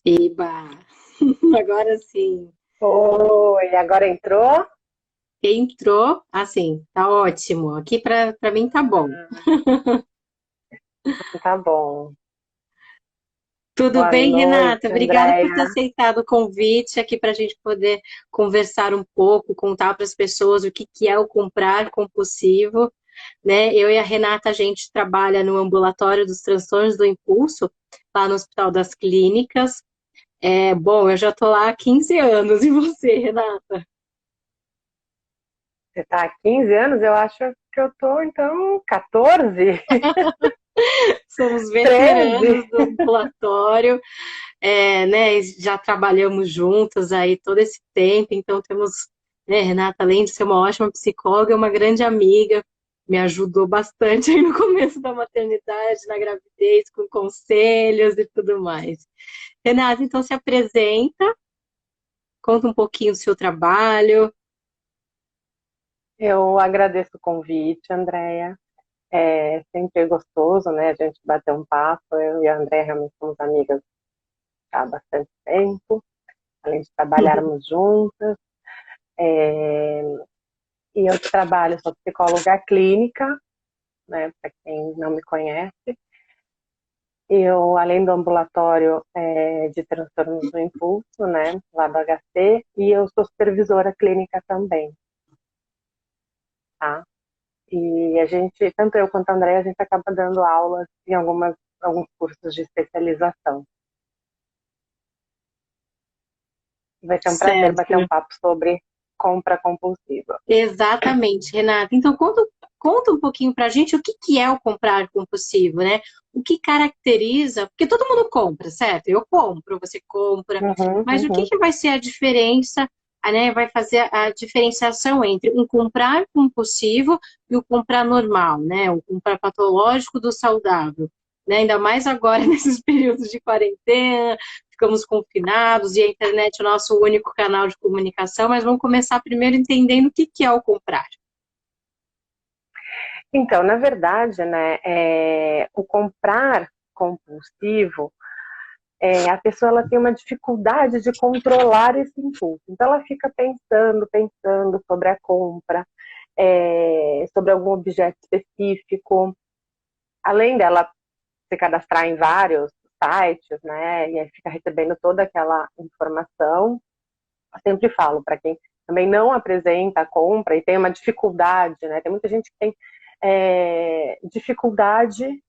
Eba! Agora sim. Oi, agora entrou? Entrou, assim, tá ótimo. Aqui para mim tá bom. Tá bom. Tudo Boa bem, Renata? noite, Obrigada por ter Andréia. aceitado o convite aqui para a gente poder conversar um pouco, contar para as pessoas o que que é o comprar compulsivo, né? Eu e a Renata, a gente trabalha no ambulatório dos transtornos do impulso, lá no Hospital das Clínicas. Bom, eu já tô lá há 15 anos, e você, Renata? Você tá há 15 anos? Eu acho que eu tô, então, 14, Somos 13. veteranos do ambulatório, né, já trabalhamos juntas aí todo esse tempo, então temos, né, Renata, além de ser uma ótima psicóloga, é uma grande amiga, me ajudou bastante aí no começo da maternidade, na gravidez, com conselhos e tudo mais. Renata, então se apresenta, conta um pouquinho do seu trabalho. Eu agradeço o convite, Andréia. É sempre gostoso, né, a gente bater um papo. Eu e a Andréia realmente somos amigas há bastante tempo, além de trabalharmos juntas. É, e eu trabalho, sou psicóloga clínica, né, para quem não me conhece. Eu, além do ambulatório de transtornos do impulso, né, lá do HC, e eu sou supervisora clínica também, tá? E a gente, tanto eu quanto a André, a gente acaba dando aulas em alguns cursos de especialização. Vai ser um prazer bater um Certo. papo sobre compra compulsiva. Exatamente, Renata. Então, conta um pouquinho para a gente o que que é o comprar compulsivo, né? O que caracteriza, porque todo mundo compra, certo? Eu compro, você compra, Uhum, mas o que uhum. que vai ser a diferença, né? Vai fazer a diferenciação entre um comprar compulsivo e o comprar normal, né? O comprar patológico do saudável, né? Ainda mais agora nesses períodos de quarentena, ficamos confinados e a internet é o nosso único canal de comunicação, mas vamos começar primeiro entendendo o que que é o comprar. Então, na verdade, né, o comprar compulsivo, a pessoa ela tem uma dificuldade de controlar esse impulso. Então, ela fica pensando sobre a compra, sobre algum objeto específico. Além dela se cadastrar em vários sites, né, e aí fica recebendo toda aquela informação. Eu sempre falo para quem também não apresenta a compra e tem uma dificuldade, né, tem muita gente que tem dificuldade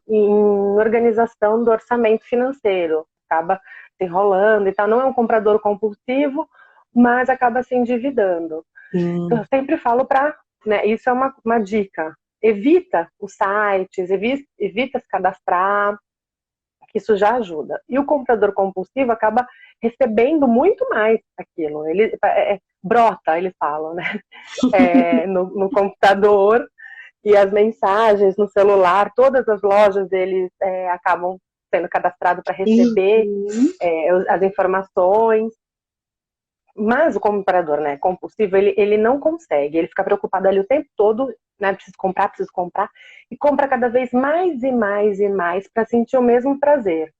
em organização do orçamento financeiro, acaba se enrolando e tal, não é um comprador compulsivo, mas acaba se endividando. Então, eu sempre falo para, né, isso é uma dica, evita os sites, evita se cadastrar, que isso já ajuda. E o comprador compulsivo acaba recebendo muito mais aquilo. Ele brota, eles falam, né? No computador e as mensagens no celular, todas as lojas deles acabam sendo cadastrados para receber Uhum. as informações. Mas o comprador, né, compulsivo, ele não consegue, ele fica preocupado ali o tempo todo, né, preciso comprar, e compra cada vez mais e mais e mais para sentir o mesmo prazer,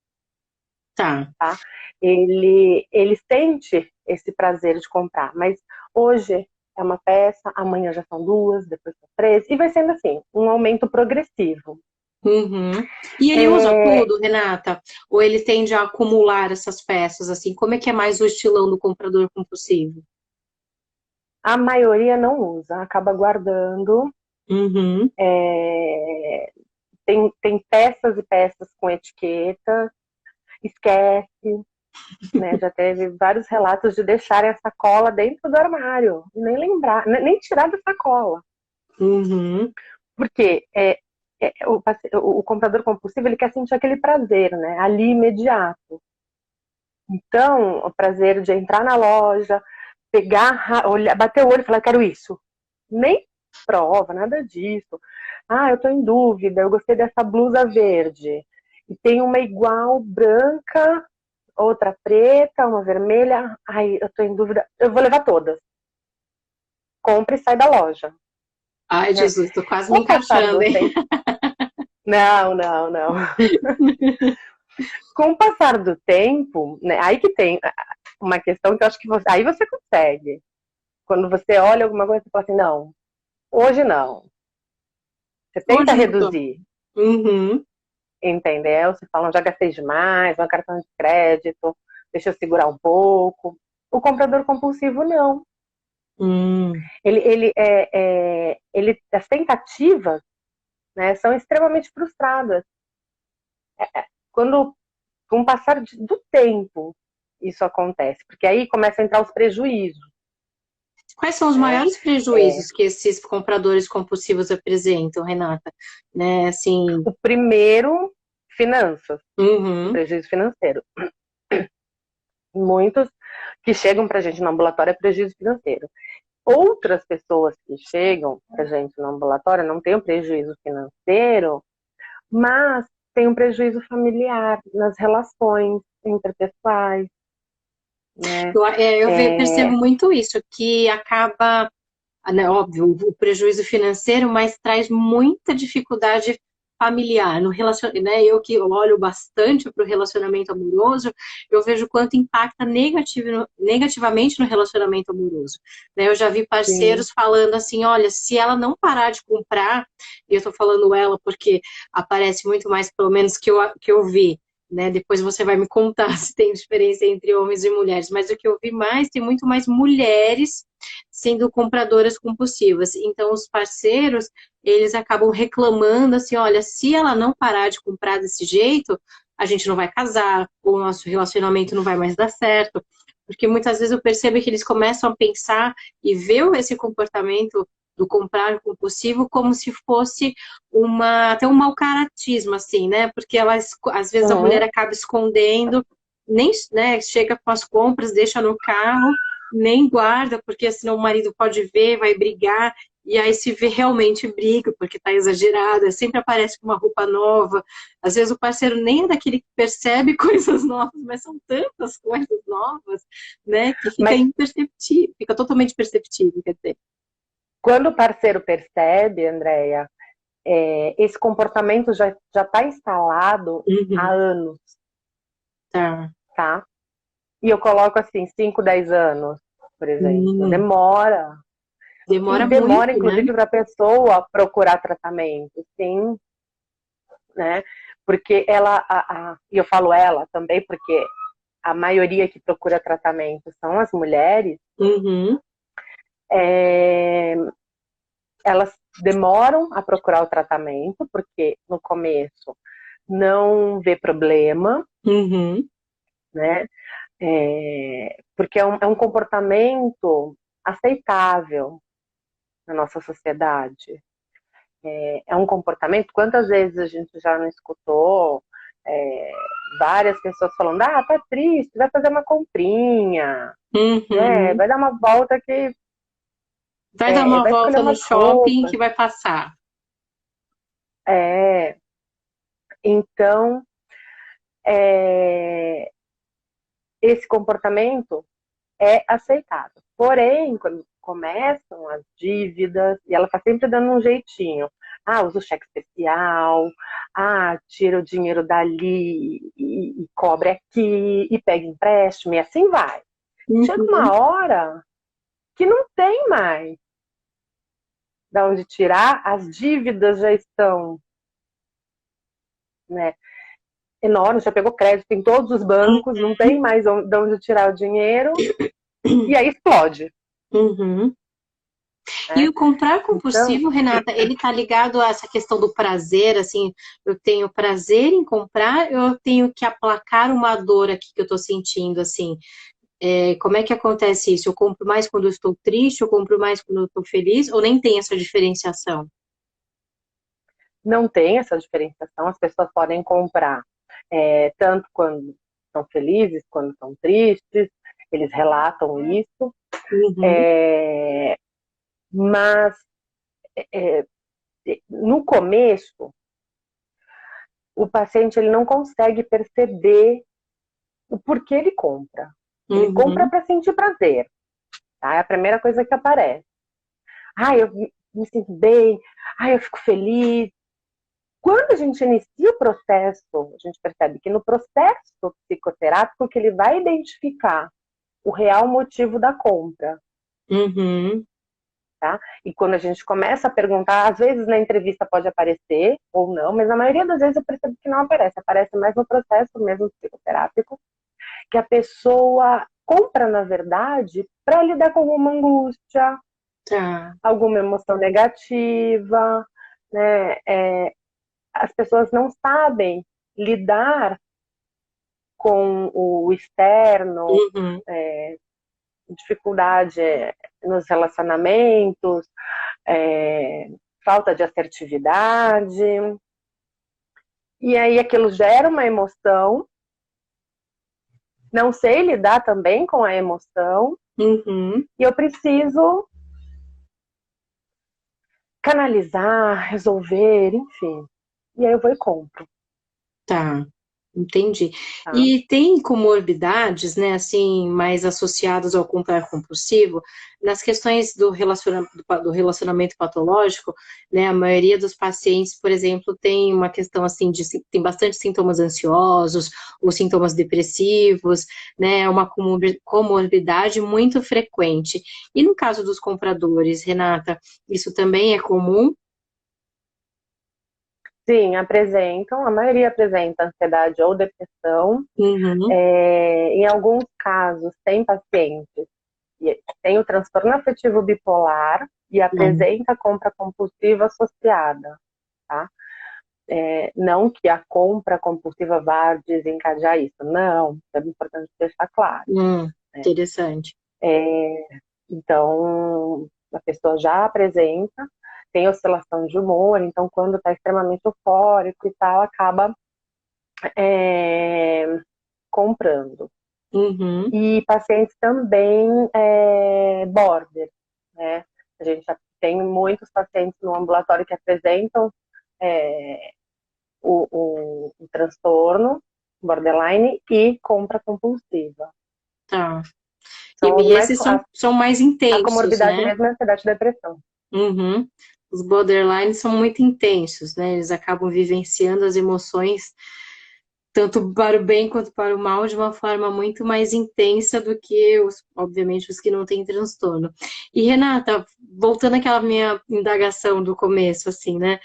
Tá. tá? Ele sente esse prazer de comprar, mas hoje é uma peça, amanhã já são duas, depois são três, e vai sendo assim, um aumento progressivo. Uhum. E ele usa É, tudo, Renata? Ou ele tende a acumular essas peças, assim? Como é que é mais o estilão do comprador compulsivo? a maioria não usa, acaba guardando. Uhum. É, tem peças e peças com etiqueta, esquece, né? Já teve vários relatos de deixarem a sacola dentro do armário, nem lembrar, nem tirar da sacola. Uhum. Porque o comprador compulsivo ele quer sentir aquele prazer, né? Ali imediato. Então, o prazer de entrar na loja, pegar, olhar, bater o olho e falar, quero isso. Nem prova, nada disso. Ah, eu estou em dúvida, eu gostei dessa blusa verde. E tem uma igual branca, outra preta, uma vermelha. Ai, eu estou em dúvida, eu vou levar todas. Compre e sai da loja. Ai, Né? Jesus, tô quase me Com o passar encaixando, do hein? tempo. Não, não, não. Com o passar do tempo, né, aí que tem uma questão que eu acho que aí você consegue. Quando você olha alguma coisa, você fala assim, não, hoje não. Você tenta Hoje não tô. reduzir, Uhum. entendeu? Você fala, já gastei demais, meu cartão de crédito, deixa eu segurar um pouco. O comprador compulsivo, não. Hum. As tentativas, né, são extremamente frustradas. Quando, com o passar do tempo, isso acontece, porque aí começam a entrar os prejuízos, Quais são os né? maiores prejuízos que esses compradores compulsivos apresentam, Renata? Né, assim. O primeiro, finanças, o Uhum. prejuízo financeiro. Muitos que chegam para a gente no ambulatório é prejuízo financeiro. Outras pessoas que chegam para a gente no ambulatório não têm um prejuízo financeiro, mas tem um prejuízo familiar nas relações interpessoais, né? Percebo muito isso, que acaba, né, óbvio, o prejuízo financeiro, mas traz muita dificuldade familiar no relacionamento, né? Eu que olho bastante para o relacionamento amoroso, eu vejo quanto impacta negativamente no relacionamento amoroso. Né? Eu já vi Sim. parceiros falando assim, olha, se ela não parar de comprar, e eu estou falando ela porque aparece muito mais, pelo menos que eu vi, né? Depois você vai me contar se tem diferença entre homens e mulheres, mas o que eu vi mais, tem muito mais mulheres sendo compradoras compulsivas. Então, os parceiros, eles acabam reclamando assim, olha, se ela não parar de comprar desse jeito, a gente não vai casar, ou o nosso relacionamento não vai mais dar certo. Porque muitas vezes eu percebo que eles começam a pensar e ver esse comportamento do comprar compulsivo como se fosse até um mau caratismo, assim, né? Porque às vezes a mulher Uhum. acaba escondendo, nem, né, chega com as compras, deixa no carro, nem guarda, porque senão o marido pode ver, vai brigar, e aí se vê realmente briga, porque está exagerada, sempre aparece com uma roupa nova. Às vezes o parceiro nem é daquele que percebe coisas novas, mas são tantas coisas novas, né, que fica Mas imperceptível, fica totalmente perceptível, quer dizer. quando o parceiro percebe, Andréia, esse comportamento já está instalado há Uhum, anos, tá. tá? E eu coloco assim, 5, 10 anos, por exemplo. Hum, Demora. E demora demora, muito, né? inclusive, para a pessoa procurar tratamento, sim, né? Porque e eu falo ela também, porque a maioria que procura tratamento são as mulheres, Uhum, é, elas demoram a procurar o tratamento, porque no começo não vê problema, uhum. né? Porque é um comportamento aceitável na nossa sociedade. É um comportamento, quantas vezes a gente já não escutou é, várias pessoas falando, tá triste, vai fazer uma comprinha, né? Uhum. Vai dar uma volta que Vai dar uma vai escolher volta no umas shopping roupas. que vai passar. É, então, é, esse comportamento é aceitável. Porém, quando começam as dívidas, e ela está sempre dando um jeitinho. Usa o cheque especial, tira o dinheiro dali e cobre aqui, e pega empréstimo, e assim vai. Chega Uhum. uma hora que não tem mais de onde tirar, as dívidas já estão, né, enormes, já pegou crédito em todos os bancos, não tem mais de onde tirar o dinheiro, e aí explode. Uhum. E Né? o comprar Então, compulsivo, Renata, ele tá ligado a essa questão do prazer, assim, eu tenho prazer em comprar, eu tenho que aplacar uma dor aqui que eu tô sentindo, assim. Como é que acontece isso? Eu compro mais quando eu estou triste, eu compro mais quando eu estou feliz, ou nem tem essa diferenciação? não tem essa diferenciação, as pessoas podem comprar tanto quando estão felizes, quando estão tristes, eles relatam isso, Uhum, é, mas é, no começo o paciente ele não consegue perceber o porquê ele compra. Ele compra uhum, para sentir prazer, tá? É a primeira coisa que aparece. Eu me sinto bem, eu fico feliz. quando a gente inicia o processo, a gente percebe que no processo psicoterápico que ele vai identificar o real motivo da compra. Uhum. Tá? E quando a gente começa a perguntar, às vezes na entrevista pode aparecer ou não, mas na maioria das vezes eu percebo que não aparece. Aparece mais no processo mesmo psicoterápico, que a pessoa compra, na verdade, para lidar com alguma angústia, Tá. alguma emoção negativa, né? As pessoas não sabem lidar com o externo, Uhum. dificuldade nos relacionamentos, falta de assertividade. E aí aquilo gera uma emoção. Não sei lidar também com a emoção. Uhum. E eu preciso canalizar, resolver, enfim. E aí eu vou e compro, Tá. Entendi. tá? E tem comorbidades, né, assim, mais associadas ao comprar compulsivo, nas questões do relacionamento patológico, né, a maioria dos pacientes, por exemplo, tem uma questão, assim, tem bastante sintomas ansiosos, ou sintomas depressivos, né, uma comorbidade muito frequente. E no caso dos compradores, Renata, isso também é comum? Sim, apresentam, a maioria apresenta ansiedade ou depressão. Uhum. Em alguns casos, tem pacientes que têm o transtorno afetivo bipolar e Uhum. apresenta compra compulsiva associada, tá? Não que a compra compulsiva vá desencadear isso, não, é importante deixar claro, né? Interessante. Então, a pessoa já apresenta, tem oscilação de humor, então quando está extremamente eufórico e tal, acaba é, comprando. Uhum. E pacientes também border, né? A gente já tem muitos pacientes no ambulatório que apresentam é, o transtorno borderline e compra compulsiva. Tá. São os E mais, esses são mais a intensos, comorbidade né? mesmo é a ansiedade e depressão. Uhum. Os borderline são muito intensos, né? Eles acabam vivenciando as emoções, tanto para o bem quanto para o mal, de uma forma muito mais intensa do que, obviamente, os que não têm transtorno. E, Renata, voltando àquela minha indagação do começo, assim, né?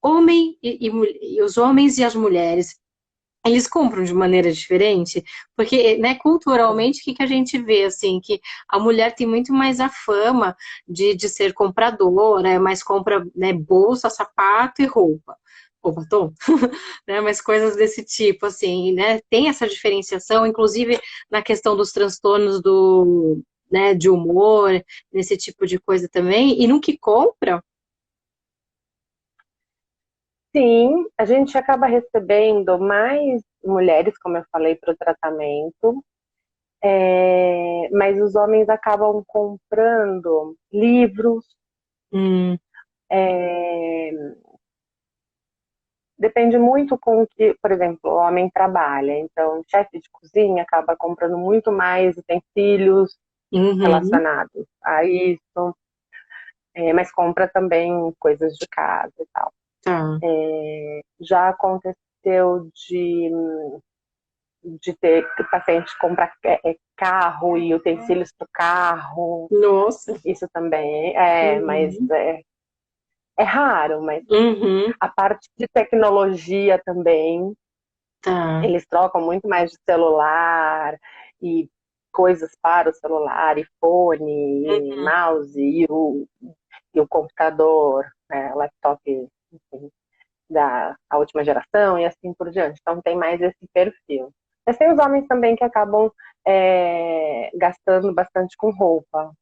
Homem e os homens e as mulheres, eles compram de maneira diferente, porque, né, culturalmente, o que, que a gente vê, assim, que a mulher tem muito mais a fama de ser compradora, mas compra, né, bolsa, sapato e roupa, ou batom, né, mas coisas desse tipo, assim, né, tem essa diferenciação, inclusive na questão dos transtornos né, de humor, nesse tipo de coisa também, e no que compra, Sim, a gente acaba recebendo mais mulheres, como eu falei, para o tratamento, mas os homens acabam comprando livros, hum, é, depende muito com o que, por exemplo, o homem trabalha. Então, chefe de cozinha acaba comprando muito mais utensílios uhum, relacionados a isso, mas compra também coisas de casa e tal. tá, Já aconteceu de ter paciente comprar carro e utensílios para o carro. nossa, Isso também mas uhum, é raro, mas uhum, a parte de tecnologia também, tá. eles trocam muito mais de celular e coisas para o celular, e fone, e mouse, e o computador, laptop, enfim, a última geração e assim por diante. Então tem mais esse perfil. Mas tem os homens também que acabam gastando bastante com roupa.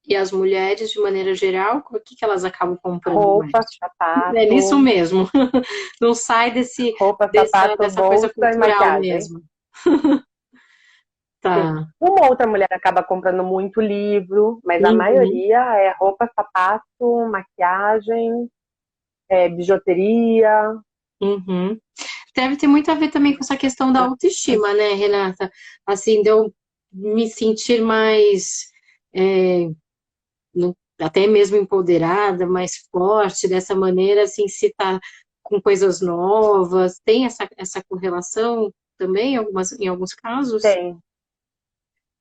E as mulheres, de maneira geral, o que que elas acabam comprando mais? Roupa, É nisso sapato, mesmo. Não sai roupa, sapato, dessa coisa bolsa e cultural maquiagem. mesmo. Sim. Tá. Uma outra mulher acaba comprando muito livro, mas a Uhum, maioria é roupa, sapato, maquiagem, bijuteria. uhum. Deve ter muito a ver também com essa questão da autoestima, né, Renata? Assim, de eu me sentir mais, é, até mesmo empoderada, mais forte dessa maneira, assim, se tá com coisas novas? Tem essa correlação também em alguns casos? Tem,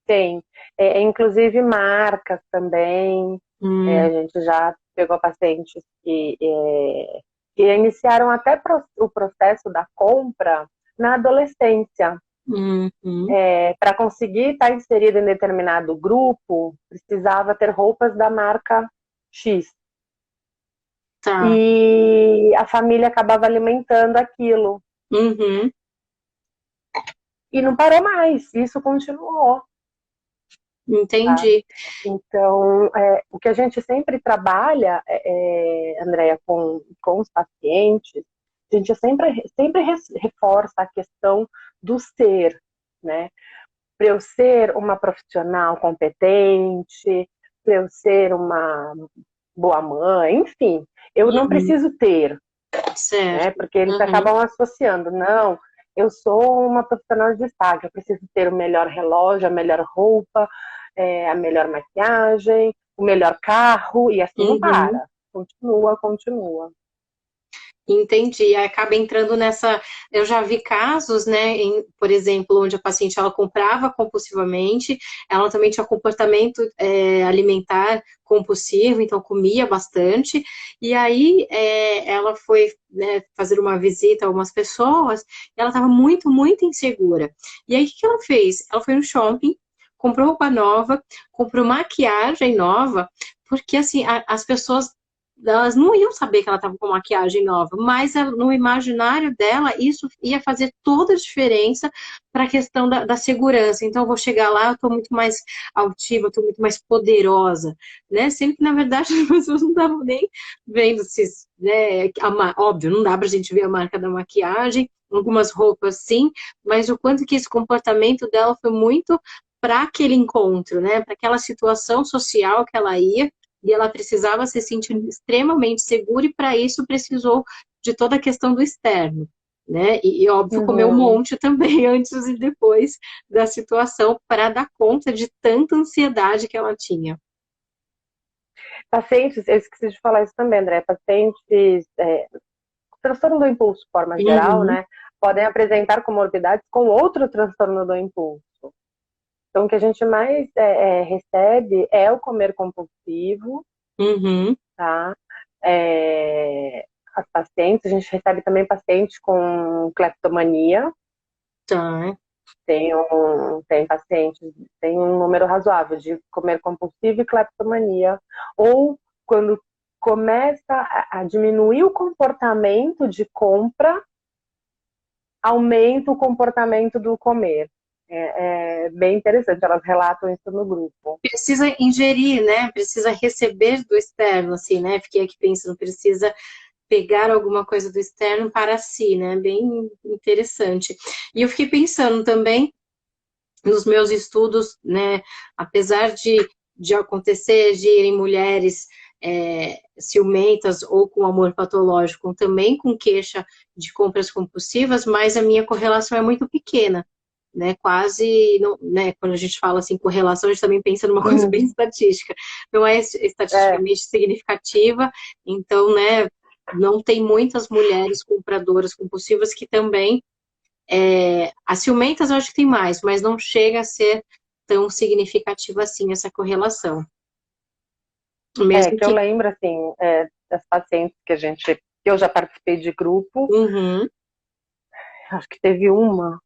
tem. Inclusive marcas também. A Hum, gente já pegou pacientes que iniciaram até o processo da compra na adolescência. hum. Para conseguir estar inserido em determinado grupo, precisava ter roupas da marca X. Tá. E a família acabava alimentando aquilo. Uhum. E não parou mais, isso continuou. Tá? Entendi. Então, o que a gente sempre trabalha, Andréia, com os pacientes, a gente sempre reforça a questão do ser, né? Para eu ser uma profissional competente, para eu ser uma boa mãe, enfim, eu não Uhum. preciso ter, né? Certo. Porque eles Uhum. acabam associando, não, eu sou uma profissional de destaque, eu preciso ter o melhor relógio, a melhor roupa, a melhor maquiagem, o melhor carro, e assim não Uhum. para. Continua, continua. Entendi. Aí acaba entrando nessa. Eu já vi casos, né, por exemplo, onde a paciente ela comprava compulsivamente, ela também tinha comportamento alimentar compulsivo, então comia bastante. E aí ela foi, né, fazer uma visita a algumas pessoas, e ela estava muito, muito insegura. E aí o que que ela fez? Ela foi no shopping, comprou roupa nova, comprou maquiagem nova, porque assim as pessoas elas não iam saber que ela estava com maquiagem nova, mas no imaginário dela isso ia fazer toda a diferença para a questão da segurança. Então, eu vou chegar lá, eu estou muito mais altiva, estou muito mais poderosa, né? Sendo que, na verdade, as pessoas não estavam nem vendo se, né, óbvio, não dá para a gente ver a marca da maquiagem, algumas roupas sim, mas o quanto que esse comportamento dela foi muito para aquele encontro, né? Para aquela situação social que ela ia, e ela precisava se sentir extremamente segura, e para isso precisou de toda a questão do externo, né? E óbvio, comer um Uhum. monte também antes e depois da situação para dar conta de tanta ansiedade que ela tinha. Pacientes, eu esqueci de falar isso também, André, pacientes, transtorno do impulso, de forma geral, Uhum, né, podem apresentar comorbidades com outro transtorno do impulso. Então, o que a gente mais recebe é o comer compulsivo, uhum, tá? As pacientes, a gente recebe também pacientes com cleptomania, tá. tem pacientes, tem um número razoável de comer compulsivo e cleptomania, ou quando começa a diminuir o comportamento de compra, aumenta o comportamento do comer. É bem interessante, elas relatam isso no grupo. Precisa ingerir, né? Precisa receber do externo, assim, né? Fiquei aqui pensando, precisa pegar alguma coisa do externo para si, né? Bem interessante. E eu fiquei pensando também nos meus estudos, né, apesar de acontecer de irem mulheres ciumentas ou com amor patológico, também com queixa de compras compulsivas, mas a minha correlação é muito pequena, né, quase, não, né, quando a gente fala assim correlação, a gente também pensa numa coisa bem Uhum. estatística, não é É, estatisticamente significativa, então, né, não tem muitas mulheres compradoras compulsivas que também as ciumentas eu acho que tem mais, mas não chega a ser tão significativa assim essa correlação. Mesmo que eu que. lembro, assim, das pacientes que eu já participei de grupo, Uhum, acho que teve uma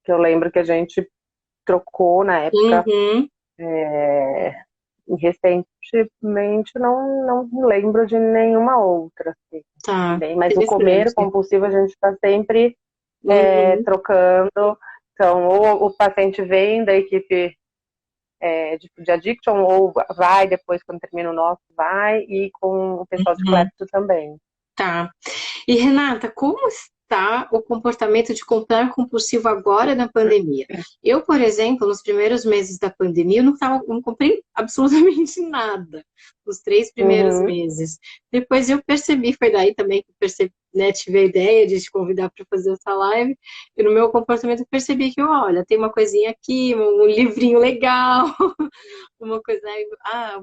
que eu lembro que a gente trocou na época, uhum, e recentemente não me lembro de nenhuma outra, assim. tá, Mas o comer interessante. compulsivo a gente está sempre Uhum, trocando. Então, ou o paciente vem da equipe de addiction, ou vai depois, quando termina o nosso, vai, e com o pessoal de uhum, clepto também. tá. E Renata, como está o comportamento de comprar compulsivo agora na pandemia? Eu, por exemplo, nos primeiros meses da pandemia, eu não comprei absolutamente nada, nos 3 primeiros Uhum. meses. Depois eu percebi, foi daí também que eu percebi, né, tive a ideia de te convidar para fazer essa live, e no meu comportamento eu percebi que, olha, tem uma coisinha aqui, um livrinho legal, uma coisa,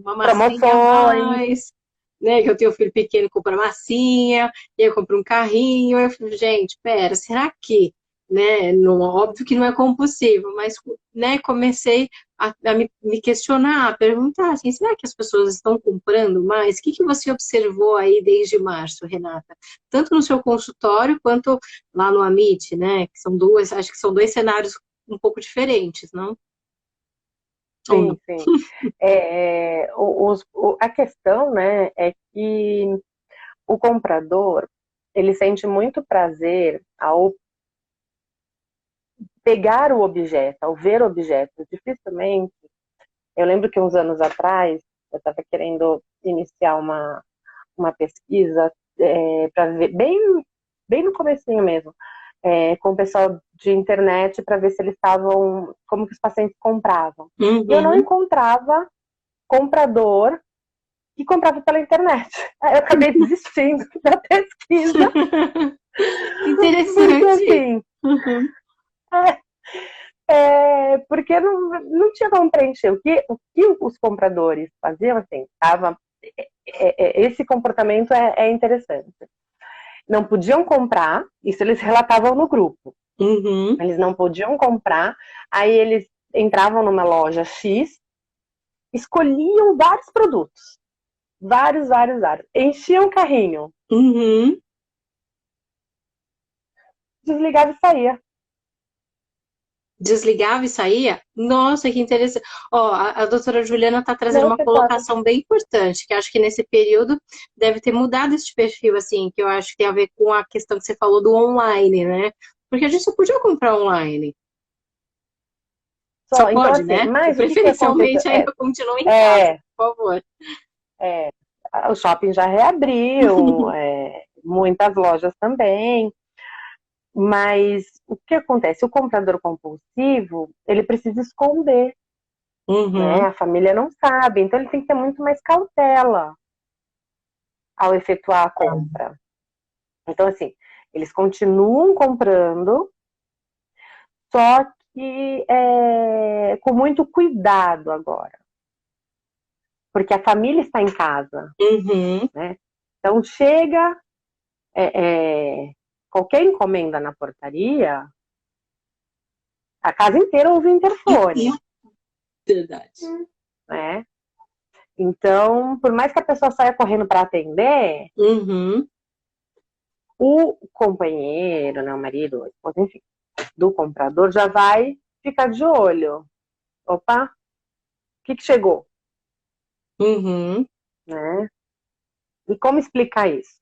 uma massinha a Promoções. mais. né, que eu tenho um filho pequeno, compra massinha, e aí eu compro um carrinho, aí eu fico, gente, pera, será que, né, não, óbvio que não é compulsivo, mas, né, comecei a me questionar, a perguntar, assim, será que as pessoas estão comprando mais? O que que você observou aí desde março, Renata? Tanto no seu consultório, quanto lá no Amit, né, que são duas, acho que são dois cenários um pouco diferentes, não? Ou Sim, não? sim. A questão, né, é que o comprador, ele sente muito prazer ao pegar o objeto, ao ver o objeto. Dificilmente, eu lembro que uns anos atrás, eu estava querendo iniciar uma pesquisa para ver, bem no comecinho mesmo, com o pessoal de internet para ver se eles estavam, como que os pacientes compravam. E eu não Uhum. encontrava comprador que comprava pela internet. Aí eu acabei desistindo da pesquisa, porque Interessante. assim, Uhum. porque não tinha como preencher. O que os compradores faziam, assim, esse comportamento é interessante. Não podiam comprar, isso eles relatavam no grupo. Uhum. Eles não podiam comprar, aí eles entravam numa loja X, escolhiam vários produtos, vários, enchiam o carrinho, Uhum. desligava e saía. Desligava e saía? Nossa, que interessante. Ó, a doutora Juliana está trazendo Não uma fechava. colocação bem importante, que acho que nesse período deve ter mudado esse perfil, assim, que eu acho que tem a ver com a questão que você falou do online, né? Porque a gente só podia comprar online. Só Só, então pode, assim, né? E mas o que que aconteceu? preferencialmente ainda continua em casa, É, por favor. é, o shopping já reabriu, muitas lojas também, mas o que acontece? O comprador compulsivo, ele precisa esconder, né? Uhum. A família não sabe, então ele tem que ter muito mais cautela ao efetuar a compra. Então, assim, eles continuam comprando, só que com muito cuidado agora, porque a família está em casa, Uhum. né? Então, chega qualquer encomenda na portaria, a casa inteira ouve o interfone, Verdade. né? Então, por mais que a pessoa saia correndo para atender, Uhum. o companheiro, né, o marido, a esposa, enfim, do comprador já vai ficar de olho. Opa, o que chegou, Uhum. né? E como explicar isso?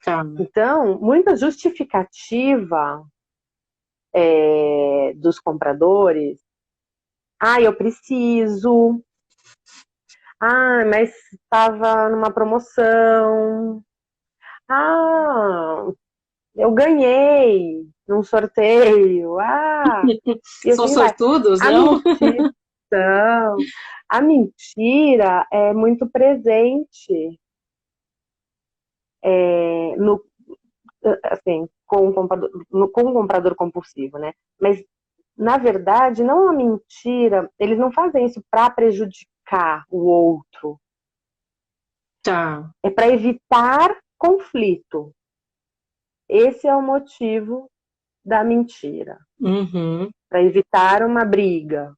Tá. Então, muita justificativa dos compradores. Ah, eu preciso. Ah, mas estava numa promoção. Ah, eu ganhei num sorteio. Ah, e São assim vai. sortudos, A não? mentira, a mentira é muito presente no, assim, com o comprador compulsivo, né? Mas, na verdade, não é uma mentira, eles não fazem isso para prejudicar o outro, Tá. é para evitar conflito. Esse é o motivo da mentira, Uhum. para evitar uma briga,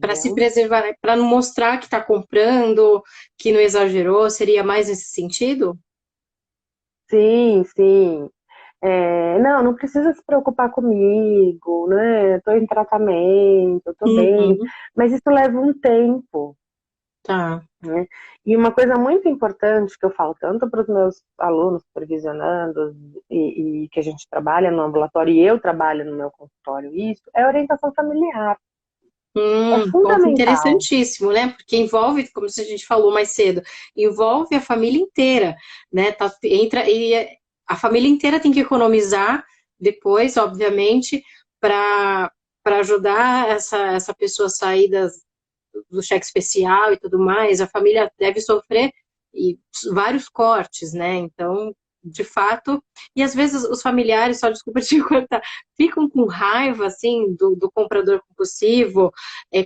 Para se entendeu? preservar, para não mostrar que está comprando, que não exagerou, seria mais nesse sentido? Sim, sim. Não precisa se preocupar comigo, né? Estou em tratamento, estou bem, Uhum. mas isso leva um tempo, Tá. né? E uma coisa muito importante que eu falo tanto para os meus alunos supervisionandos e que a gente trabalha no ambulatório e eu trabalho no meu consultório, isso é orientação familiar. É Ponto fundamental. interessantíssimo, né? Porque envolve, como a gente falou mais cedo, envolve a família inteira, né? Entra a família inteira tem que economizar depois, obviamente, para ajudar essa pessoa a sair do cheque especial e tudo mais. A família deve sofrer vários cortes, né? Então de fato, e às vezes os familiares, só desculpa te cortar, ficam com raiva, assim, do comprador compulsivo.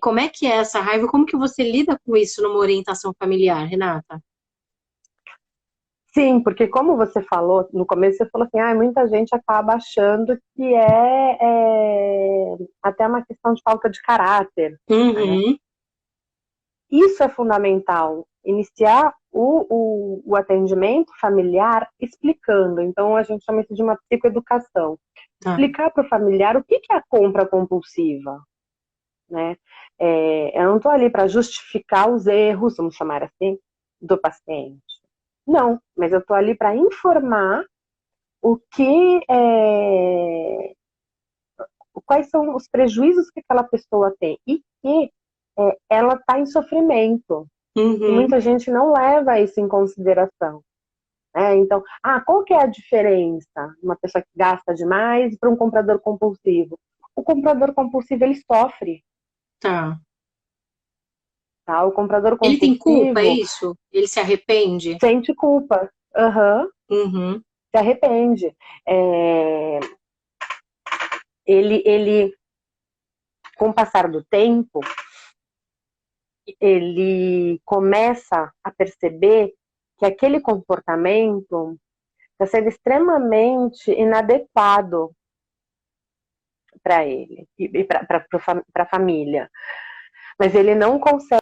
Como é que é essa raiva? Como que você lida com isso numa orientação familiar, Renata? Sim, porque como você falou, no começo você falou assim, muita gente acaba achando que até uma questão de falta de caráter, né? Uhum, Isso é fundamental, iniciar o atendimento familiar explicando. Então, a gente chama isso de uma psicoeducação. tá. Explicar para o familiar o que é a compra compulsiva, né? Eu não estou ali para justificar os erros, vamos chamar assim, do paciente. Não, mas eu estou ali para informar o que quais são os prejuízos que aquela pessoa tem e que ela está em sofrimento. E Uhum, muita gente não leva isso em consideração. Então, qual que é a diferença de uma pessoa que gasta demais para um comprador compulsivo? O comprador compulsivo, ele sofre, tá. tá? O comprador Ele tem culpa, é compulsivo isso? Ele se arrepende? sente culpa, Uhum, se arrepende. É, ele, com o passar do tempo, ele começa a perceber que aquele comportamento está sendo extremamente inadequado para ele e para a família. Mas ele não consegue.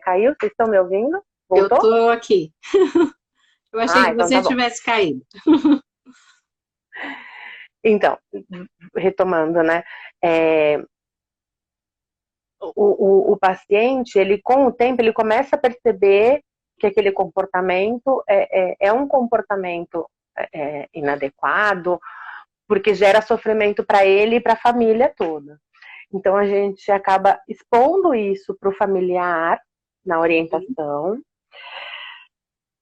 Caiu? Vocês estão me ouvindo? eu Voltou? tô aqui. Eu achei que Então você tá bom. tivesse caído. Então, retomando, né? É, o paciente, ele com o tempo, ele começa a perceber que aquele comportamento é um comportamento inadequado, porque gera sofrimento para ele e para a família toda. Então a gente acaba expondo isso para o familiar na orientação,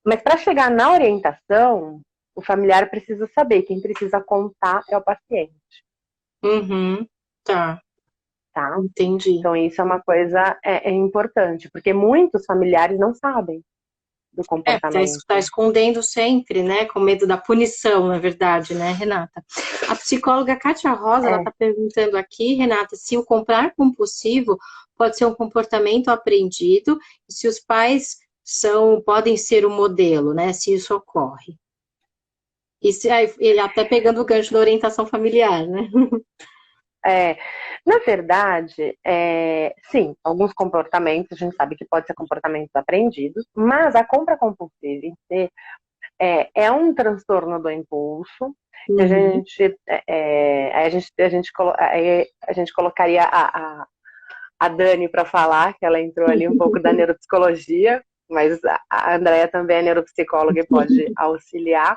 mas para chegar na orientação, o familiar precisa saber, quem precisa contar é o paciente, Uhum, tá, tá? entendi. Então isso é uma coisa importante, porque muitos familiares não sabem do Tá comportamento. escondendo sempre, né? Com medo da punição, na verdade, né, Renata? A psicóloga Kátia Rosa, ela É, está perguntando aqui, Renata, se o comprar compulsivo pode ser um comportamento aprendido, e se os pais podem ser o modelo, né? Se isso ocorre. E até pegando o gancho da orientação familiar, né? é, na verdade, sim, alguns comportamentos a gente sabe que pode ser comportamentos aprendidos, mas a compra compulsiva em si é um transtorno do impulso que Uhum. a gente colocaria a Dani para falar, que ela entrou ali um pouco da neuropsicologia, mas a Andrea também é neuropsicóloga e pode auxiliar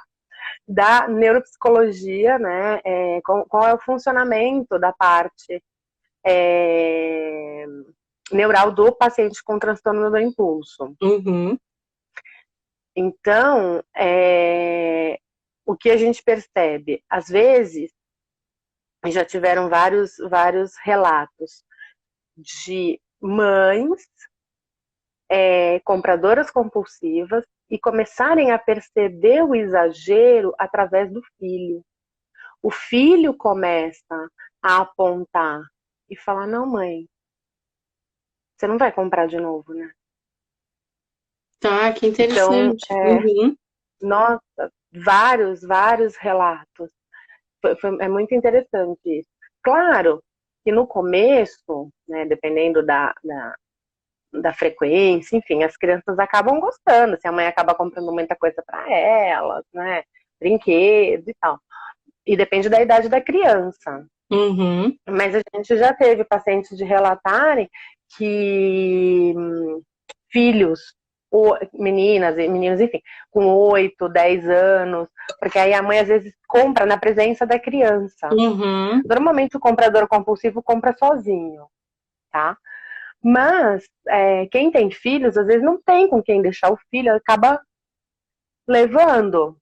da neuropsicologia, né? Qual é o funcionamento da parte é, neural do paciente com transtorno do impulso. Uhum. Então, o que a gente percebe? Às vezes, E já tiveram vários relatos de mães compradoras compulsivas e começarem a perceber o exagero através do filho. O filho começa a apontar e falar: não, mãe, você não vai comprar de novo, né? Tá, que Então, interessante. Uhum. nossa, vários relatos. É muito interessante isso. Claro que no começo, né, dependendo da frequência, enfim, as crianças acabam gostando, se a mãe acaba comprando muita coisa para elas, né, brinquedos e tal. E depende da idade da criança. Uhum. Mas a gente já teve pacientes de relatarem que filhos, ou meninas e meninos, enfim, com 8, 10 anos, porque aí a mãe às vezes compra na presença da criança. Uhum. Normalmente o comprador compulsivo compra sozinho, tá? Mas quem tem filhos, às vezes não tem com quem deixar o filho, acaba levando.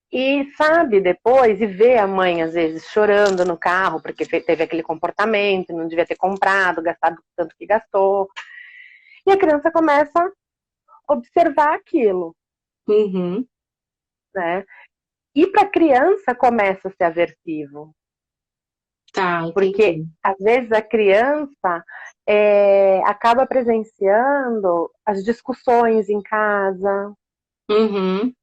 E sabe depois, e vê a mãe às vezes chorando no carro, porque teve aquele comportamento, não devia ter comprado, gastado tanto que gastou. E a criança começa a observar aquilo, Uhum. né? E para a criança começa a ser aversivo, Tá, porque entendi. às vezes a criança acaba presenciando as discussões em casa, Uhum.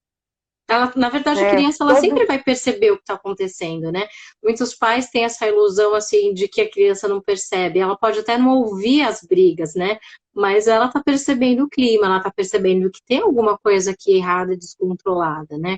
Ela, na verdade, a né? criança ela Todo sempre vai perceber o que está acontecendo, né? Muitos pais têm essa ilusão assim de que a criança não percebe. Ela pode até não ouvir as brigas, né? Mas ela está percebendo o clima, ela está percebendo que tem alguma coisa aqui errada, descontrolada, né?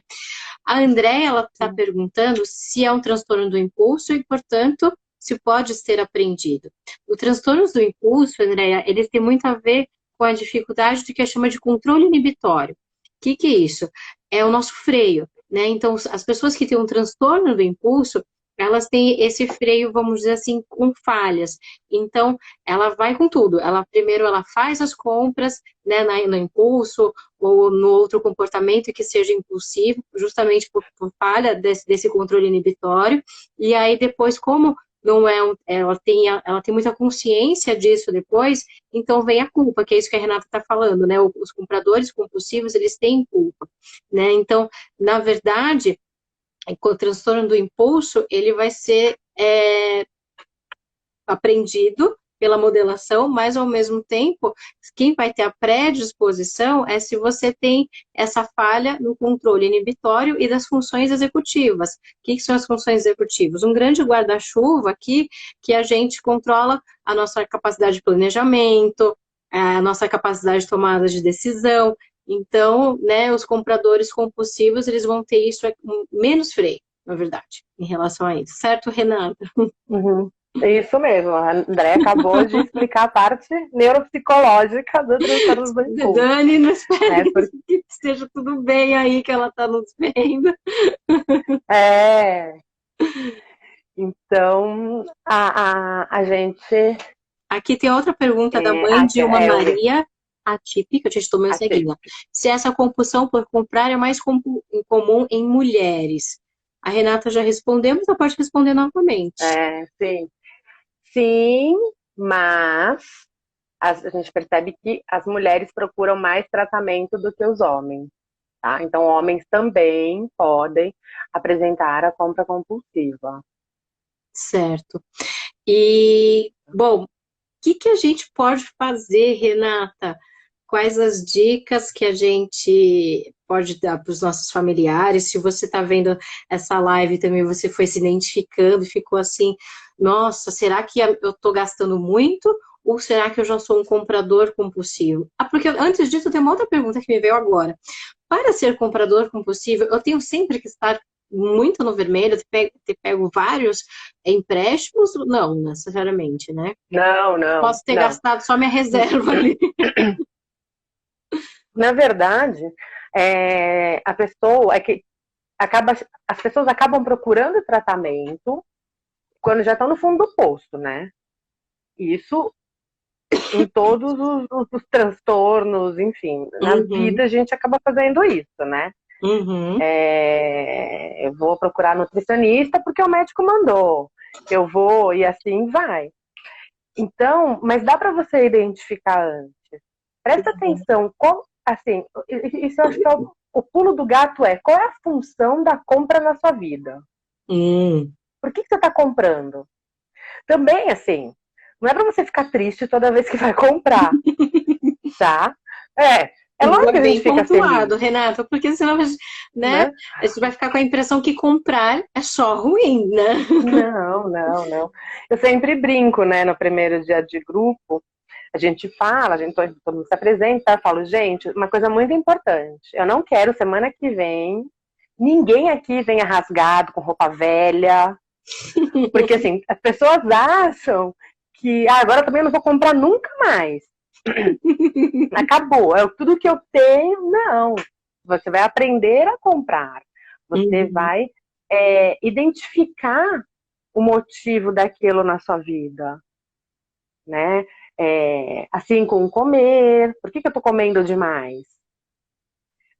A Andréia, ela está perguntando se é um transtorno do impulso e, portanto, se pode ser aprendido. O transtorno do impulso, Andréia, eles têm muito a ver com a dificuldade do que a chama de controle inibitório. O que é isso? É o nosso freio, né? Então, as pessoas que têm um transtorno do impulso, elas têm esse freio, vamos dizer assim, com falhas. Então, ela vai com tudo. Primeiro ela faz as compras, né, no impulso ou no outro comportamento que seja impulsivo, justamente por falha desse controle inibitório. E aí depois, como não é ela tem muita consciência disso depois, então vem a culpa, que é isso que a Renata está falando, né? Os compradores compulsivos, eles têm culpa, né? Então, na verdade, o transtorno do impulso, ele vai ser aprendido pela modelação, mas ao mesmo tempo, quem vai ter a predisposição é se você tem essa falha no controle inibitório e das funções executivas. O que são as funções executivas? Um grande guarda-chuva aqui que a gente controla a nossa capacidade de planejamento, a nossa capacidade de tomada de decisão. Então, né, os compradores compulsivos, eles vão ter isso menos freio, na verdade, em relação a isso. Certo, Renata? Uhum. Isso mesmo, a André acabou de explicar a parte neuropsicológica do transtorno do impulso, Dani, não espere né? que esteja tudo bem aí, que ela está nos vendo. É, então a gente Aqui tem outra pergunta da mãe de acha, uma Maria atípica, eu te estou meio acha, ceguinha. Se essa compulsão por comprar é mais comum em mulheres. A Renata já respondeu, mas ela pode responder novamente. sim, sim, mas a gente percebe que as mulheres procuram mais tratamento do que os homens, tá? Então, homens também podem apresentar a compra compulsiva. Certo. E, bom, que a gente pode fazer, Renata? Quais as dicas que a gente pode dar para os nossos familiares? Se você está vendo essa live também, você foi se identificando e ficou assim, nossa, será que eu estou gastando muito? Ou será que eu já sou um comprador compulsivo? Ah, porque antes disso tem uma outra pergunta que me veio agora. Para ser comprador compulsivo, eu tenho sempre que estar muito no vermelho, ter pego vários empréstimos? Não, necessariamente, né? Não, não, Posso ter não. gastado só minha reserva ali. Na verdade, a pessoa é que as pessoas acabam procurando tratamento quando já estão no fundo do poço, né? Isso em todos os transtornos, enfim, na Uhum, vida a gente acaba fazendo isso, né? Uhum. Eu vou procurar nutricionista porque o médico mandou. Eu vou e assim vai. Então, mas dá para você identificar antes. Presta atenção, assim, isso eu acho que é o pulo do gato qual é a função da compra na sua vida? Hum. Por que você está comprando? Também, assim, não é para você ficar triste toda vez que vai comprar, tá? É lógico Boa, que a gente bem fica feliz, pontuado, Renata, porque senão, né, né? a gente vai ficar com a impressão que comprar é só ruim, né? Não, não, não. Eu sempre brinco, né, no primeiro dia de grupo, a gente fala, todo mundo se apresenta, eu falo, gente, uma coisa muito importante, eu não quero semana que vem ninguém aqui venha rasgado com roupa velha, porque assim, as pessoas acham que agora eu também não vou comprar nunca mais. Acabou, é tudo que eu tenho, não. Você vai aprender a comprar. Você Uhum. vai identificar o motivo daquilo na sua vida, né? Assim com comer, por que eu estou comendo demais?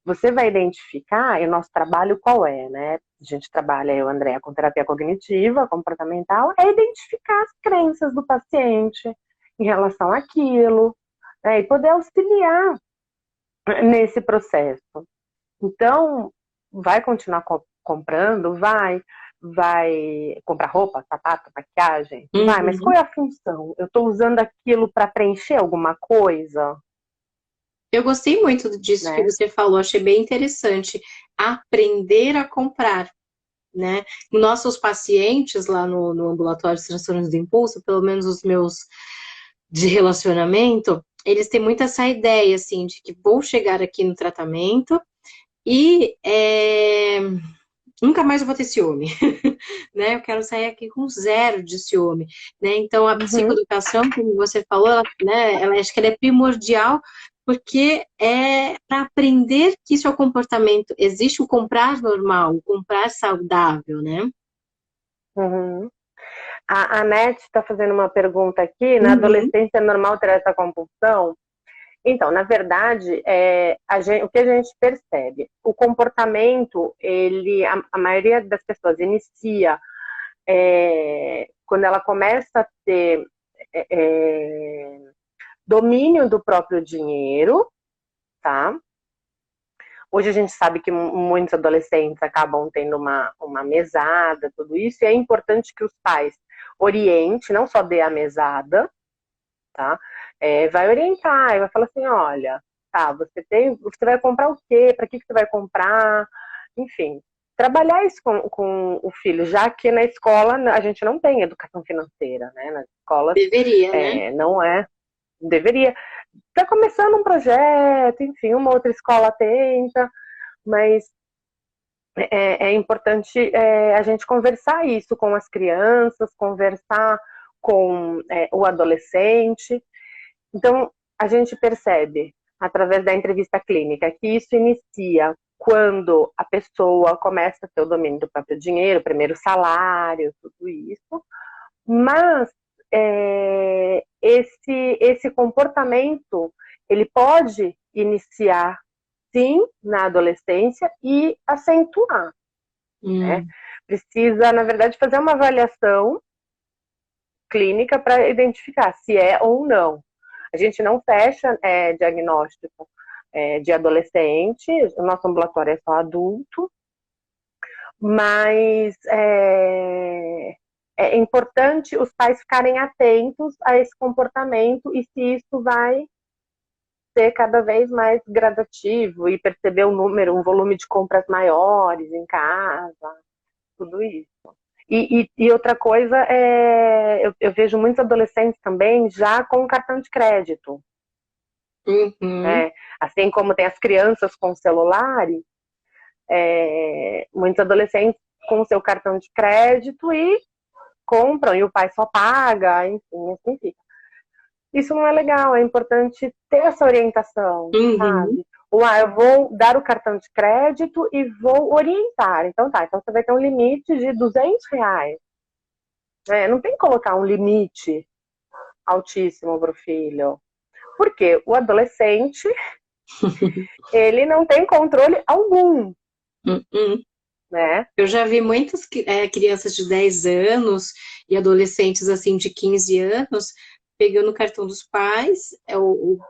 Você vai identificar, e o nosso trabalho qual é, né? A gente trabalha, eu, Andréa, com terapia cognitiva, comportamental, é identificar as crenças do paciente em relação àquilo, né? E poder auxiliar nesse processo. Então, vai continuar comprando? Vai comprar roupa, sapato, maquiagem? Vai, mas qual Uhum. é a função? Eu estou usando aquilo para preencher alguma coisa, Eu gostei muito disso que né? você falou, achei bem interessante. Aprender a comprar, né? Nossos pacientes lá no ambulatório de transtornos do impulso, pelo menos os meus de relacionamento, eles têm muito essa ideia, assim, de que vou chegar aqui no tratamento e nunca mais eu vou ter ciúme, né? Eu quero sair aqui com zero de ciúme, né? Então a Uhum. psicoeducação, como você falou, ela acho que ela é primordial porque é para aprender que isso é o comportamento. Existe o comprar normal, o comprar saudável, né? Uhum. A Net está fazendo uma pergunta aqui. Na Uhum. adolescência é normal ter essa compulsão? Então, na verdade, o que a gente percebe? O comportamento, a maioria das pessoas inicia quando ela começa a ter domínio do próprio dinheiro, tá? Hoje a gente sabe que muitos adolescentes acabam tendo uma mesada, tudo isso, e é importante que os pais orientem, não só dê a mesada, tá? Vai orientar, e vai falar assim, olha, tá, você vai comprar o quê? Para que você vai comprar? Enfim, trabalhar isso com o filho, já que na escola a gente não tem educação financeira, né? Nas escolas Deveria, né? não deveria. Está começando um projeto, enfim, uma outra escola tenta, mas é importante a gente conversar isso com as crianças, conversar com o adolescente. Então, a gente percebe, através da entrevista clínica, que isso inicia quando a pessoa começa a ter o domínio do próprio dinheiro, o primeiro salário, tudo isso, mas esse comportamento, ele pode iniciar, sim, na adolescência e acentuar, né? Hum. Precisa, na verdade, fazer uma avaliação clínica para identificar se é ou não. A gente não fecha diagnóstico de adolescente, o nosso ambulatório é só adulto, mas é importante os pais ficarem atentos a esse comportamento e se isso vai ser cada vez mais gradativo e perceber um volume de compras maiores em casa, tudo isso. E outra coisa eu vejo muitos adolescentes também já com cartão de crédito. Uhum. Assim como tem as crianças com celulares, muitos adolescentes com o seu cartão de crédito e compram e o pai só paga, enfim, assim fica. Isso não é legal, é importante ter essa orientação, Uhum. sabe? Eu vou dar o cartão de crédito e vou orientar. Então tá, então você vai ter um limite de R$ 200. Não tem que colocar um limite altíssimo para o filho. Porque o adolescente, ele não tem controle algum. Hum. né? Eu já vi muitas crianças de 10 anos e adolescentes assim de 15 anos pegando o cartão dos pais,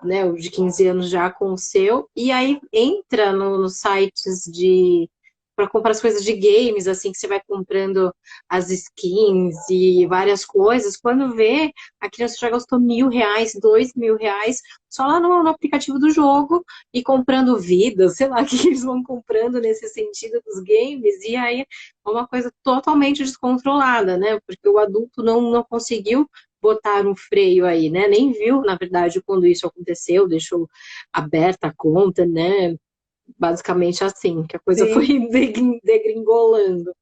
né, o de 15 anos já com o seu, e aí entra nos sites de para comprar as coisas de games, assim, que você vai comprando as skins e várias coisas. Quando vê, a criança já gastou R$ 1.000, R$ 2.000, só lá no aplicativo do jogo e comprando vidas, sei lá, o que eles vão comprando nesse sentido dos games, e aí é uma coisa totalmente descontrolada, né? Porque o adulto não conseguiu botar um freio aí, né? Nem viu, na verdade, quando isso aconteceu, deixou aberta a conta, né? Basicamente assim, que a coisa foi Sim. degringolando.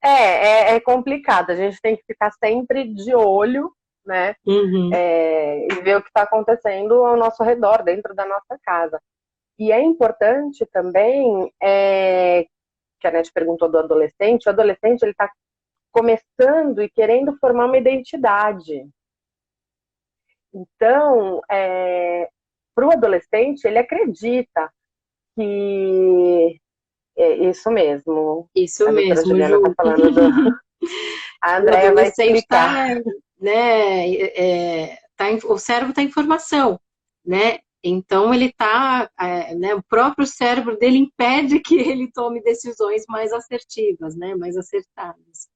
É complicado, a gente tem que ficar sempre de olho, né? Uhum. E ver o que está acontecendo ao nosso redor, dentro da nossa casa. E é importante também, que a Net perguntou do adolescente, o adolescente ele está começando e querendo formar uma identidade. Então, para o adolescente, ele acredita que é isso mesmo. Isso A doutora mesmo, Juliana está Ju. falando do. A O Andrea vai adolescente explicar. está, né, o cérebro está em formação, né? Então ele está, né, o próprio cérebro dele impede que ele tome decisões mais assertivas, né, mais acertadas.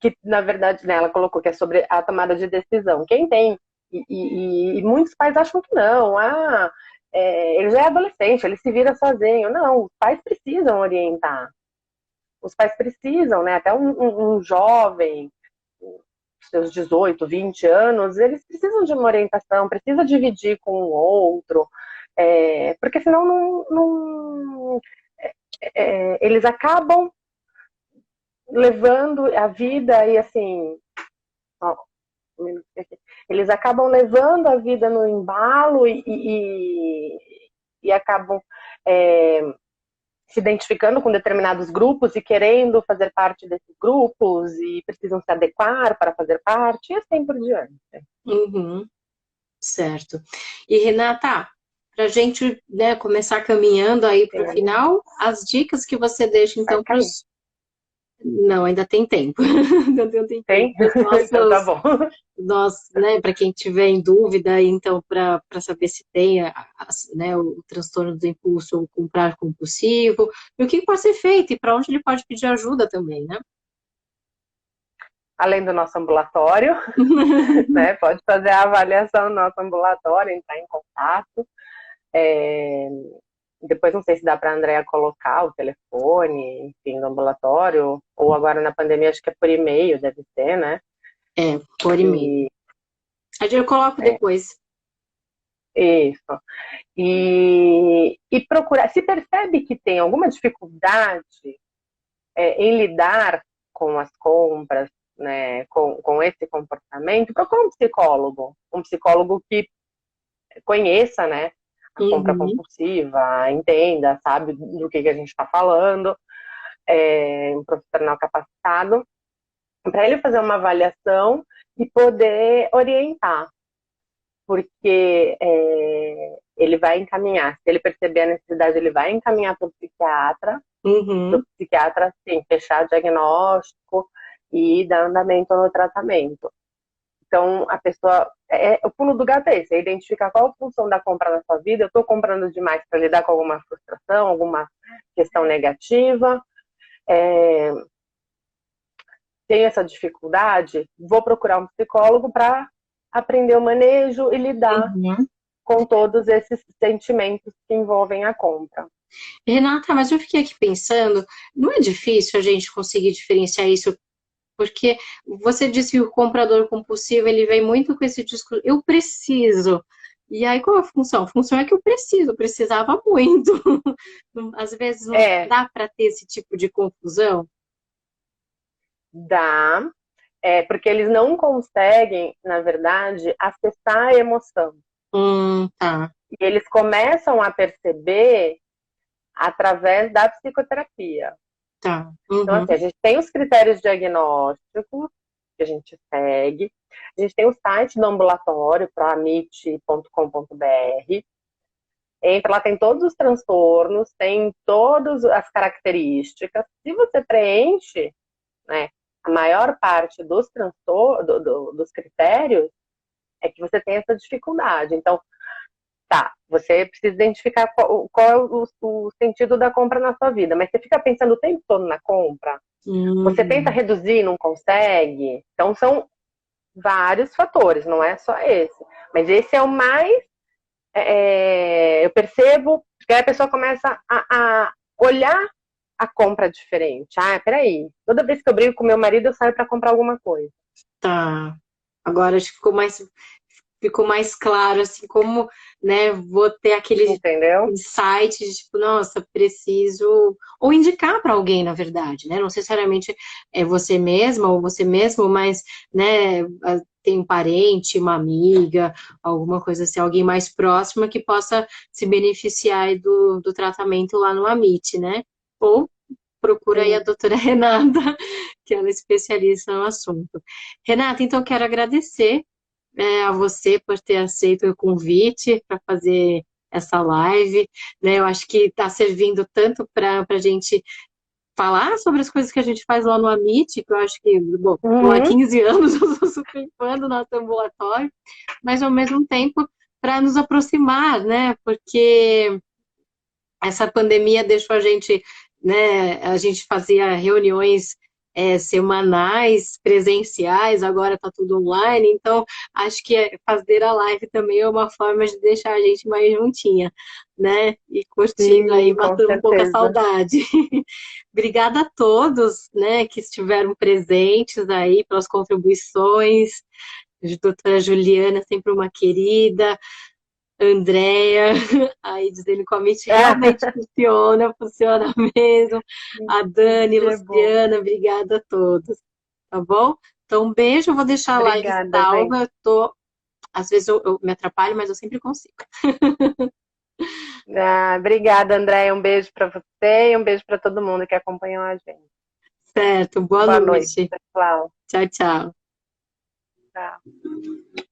Que na verdade, né, ela colocou que é sobre a tomada de decisão. Quem tem, e muitos pais acham que não, ele já é adolescente, ele se vira sozinho. Não, os pais precisam orientar. Os pais precisam, né? Até um jovem, seus 18, 20 anos, eles precisam de uma orientação, precisa dividir com o outro, porque senão eles acabam levando a vida e assim, ó, eles acabam levando a vida no embalo e acabam se identificando com determinados grupos e querendo fazer parte desses grupos e precisam se adequar para fazer parte e assim por diante. Uhum, certo. E Renata, para a gente, né, começar caminhando aí para o Sim, final, as dicas que você deixa vai então para cair. os. Não, ainda tem tempo. Ainda tem um tempinho. Tem? Para os Então tá nossos, bom. né, para quem tiver em dúvida, então, para saber se tem né, o transtorno do impulso ou comprar compulsivo, e o que pode ser feito e para onde ele pode pedir ajuda também, né? Além do nosso ambulatório, né? Pode fazer a avaliação do nosso ambulatório, entrar em contato. É, Depois não sei se dá para a Andrea colocar o telefone, enfim, do ambulatório, ou agora na pandemia acho que é por e-mail, deve ser, né? Por e-mail. E, Aí eu coloco é, depois. isso. E procurar, se percebe que tem alguma dificuldade em lidar com as compras, né, com esse comportamento, procura um psicólogo que conheça, né, a compra Uhum. compulsiva, entenda, sabe do que a gente está falando, um profissional capacitado, para ele fazer uma avaliação e poder orientar, porque ele vai encaminhar, se ele perceber a necessidade, ele vai encaminhar para o Uhum. psiquiatra, sim, fechar diagnóstico e dar andamento no tratamento. Então, a pessoa. O pulo do gato é esse: é identificar qual a função da compra na sua vida. Eu estou comprando demais para lidar com alguma frustração, alguma questão negativa. Tenho essa dificuldade, vou procurar um psicólogo para aprender o manejo e lidar Uhum. com todos esses sentimentos que envolvem a compra. Renata, mas eu fiquei aqui pensando, não é difícil a gente conseguir diferenciar isso. Porque você disse que o comprador compulsivo, ele vem muito com esse discurso, eu preciso. E aí, qual é a função? A função é que eu preciso, precisava muito. Às vezes não É, dá para ter esse tipo de confusão. dá, porque eles não conseguem, na verdade, acessar a emoção. Tá. E eles começam a perceber através da psicoterapia. Tá. Então, Uhum. assim, a gente tem os critérios diagnósticos que a gente segue, a gente tem o site do ambulatório, proamit.com.br, entra lá, tem todos os transtornos, tem todas as características. Se você preenche, né, a maior parte dos transtornos, dos critérios, é que você tem essa dificuldade. Então, tá, você precisa identificar qual é o sentido da compra na sua vida, mas você fica pensando o tempo todo na compra, você tenta reduzir e não consegue. Então, são vários fatores, não é só esse. Mas esse é o mais, eu percebo, que a pessoa começa a olhar a compra diferente. Ah, peraí, toda vez que eu brigo com meu marido, eu saio para comprar alguma coisa. Tá. Agora acho que ficou mais claro, assim, como, né, vou ter aquele Entendeu? insight de, tipo, nossa, preciso... Ou indicar para alguém, na verdade, né? Não necessariamente é você mesma ou você mesmo, mas, né, tem um parente, uma amiga, alguma coisa assim, alguém mais próxima que possa se beneficiar aí do tratamento lá no Amit, né? Ou procura aí a Sim. doutora Renata, que ela é especialista no assunto. Renata, então quero agradecer a você por ter aceito o convite para fazer essa live, né? Eu acho que está servindo tanto para a gente falar sobre as coisas que a gente faz lá no Amit, que eu acho que, bom, estou há 15 anos, eu sou super fã do nosso ambulatório, mas ao mesmo tempo para nos aproximar, né? Porque essa pandemia deixou a gente, né? A gente fazia reuniões semanais, presenciais, agora está tudo online, então acho que fazer a live também é uma forma de deixar a gente mais juntinha, né? E curtindo aí, Sim, com matando um pouco a certeza. saudade. Obrigada a todos, né, que estiveram presentes aí pelas contribuições. A doutora Juliana, sempre uma querida. Andréia, aí dizendo que o Amit realmente funciona mesmo. A Dani, Que bom. Luciana, obrigada a todos, tá bom? Então, um beijo, eu vou deixar a live Obrigada, gente. salva, às vezes eu me atrapalho, mas eu sempre consigo. Obrigada, Andréia. Um beijo para você e um beijo para todo mundo que acompanhou a gente. Certo, boa Boa noite, noite. pessoal. Tchau, tchau. Tchau.